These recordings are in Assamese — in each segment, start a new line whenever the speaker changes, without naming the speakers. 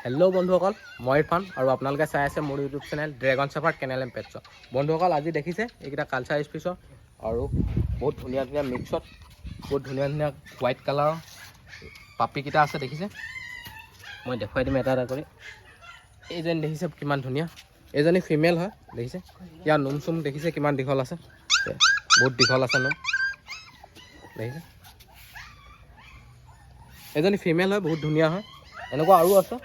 হেল্ল' বন্ধুসকল, মই ইৰফান আৰু আপোনালোকে চাই আছে মোৰ YouTube channel dragon shepherd kennel and pets. বন্ধুসকল, আজি দেখিছে এইকেইটা কালচাৰ স্পিচৰ আৰু বহুত ধুনীয়া ধুনীয়া মিক্সত বহুত ধুনীয়া ধুনীয়া হোৱাইট কালাৰৰ পাপিকেইটা আছে। দেখিছে, মই দেখুৱাই দিম এটা এটা কৰি। এইজনী দেখিছে কিমান ধুনীয়া, এইজনী ফিমেল হয়। দেখিছে ইয়াৰ নোম চোম দেখিছে কিমান দীঘল আছে, বহুত দীঘল আছে নোম। দেখিছে এইজনী ফিমেল হয়, বহুত ধুনীয়া হয়। এনেকুৱা আৰু আছে।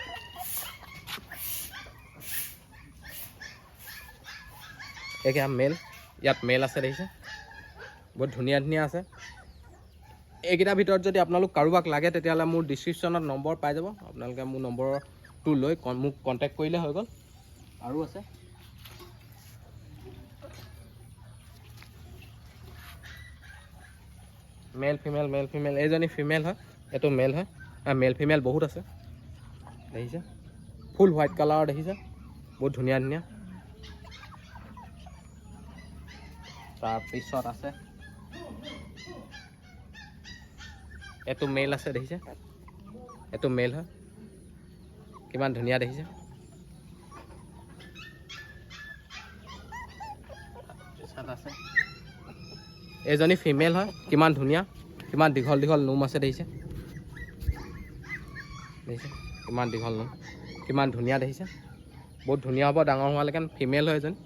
এইয়া মেল, ইয়াত মেল আছে। দেখিছে বহুত ধুনীয়া ধুনীয়া আছে। এইকেইটাৰ ভিতৰত যদি আপোনালোক কাৰোবাক লাগে তেতিয়াহ'লে মোৰ ডিছক্ৰিপশ্যনত নম্বৰ পাই যাব। আপোনালোকে মোৰ নম্বৰটো লৈ মোক কণ্টেক্ট কৰিলে হৈ গ'ল। আৰু আছে মেল ফিমেল, মেল ফিমেল। এইজনী ফিমেল হয়, এইটো মেল হয়। মেল ফিমেল বহুত আছে। দেখিছে ফুল হোৱাইট কালাৰৰ। দেখিছে বহুত ধুনীয়া ধুনীয়া। তাৰপিছত আছে এইটো মেল আছে। দেখিছে এইটো মেল হয়, কিমান ধুনীয়া। দেখিছে আছে এইজনী ফিমেল হয়, কিমান ধুনীয়া, কিমান দীঘল দীঘল নোম আছে। দেখিছে দেখিছে কিমান দীঘল নোম, কিমান ধুনীয়া। দেখিছে বহুত ধুনীয়া হ'ব ডাঙৰ হোৱালৈকে। ফিমেল হয় এজনী।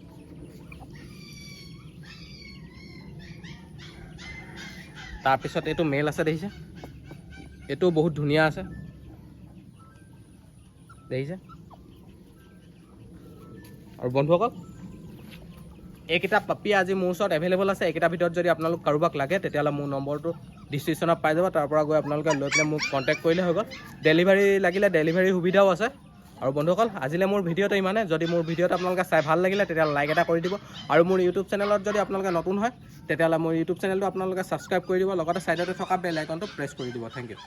তাৰপিছত এইটো মেল আছে। দেখিছে এইটো বহুত ধুনীয়া আছে। দেখিছে আৰু বন্ধুসকল, এইকেইটা পাপি আজি মোৰ ওচৰত এভেইলেবল আছে। এইকেইটাৰ ভিতৰত যদি আপোনালোক কাৰোবাক লাগে তেতিয়াহ'লে মোৰ নম্বৰটো ডিছক্ৰিপশ্যনত পাই যাব। তাৰ পৰা গৈ আপোনালোকে লৈ পেলাই মোক কণ্টেক্ট কৰিলে হৈ গ'ল। ডেলিভাৰী লাগিলে ডেলিভাৰী সুবিধাও আছে। আৰু বন্ধুসকল, আজিলৈ মোৰ ভিডিঅ'টো ইমানে। যদি মোৰ ভিডিঅ'টো আপোনালোকে চাই ভাল লাগিলে তেতিয়াহ'লে লাইক এটা কৰি দিব। আৰু মোৰ ইউটিউব চেনেলত যদি আপোনালোকে নতুন হয় তেতিয়াহ'লে মোৰ ইউটিউব চেনেলটো আপোনালোকে ছাবস্ক্ৰাইব কৰি দিব। লগতে ছাইডতে থকা বেল আইকনটো প্ৰেছ কৰি দিব। Thank U.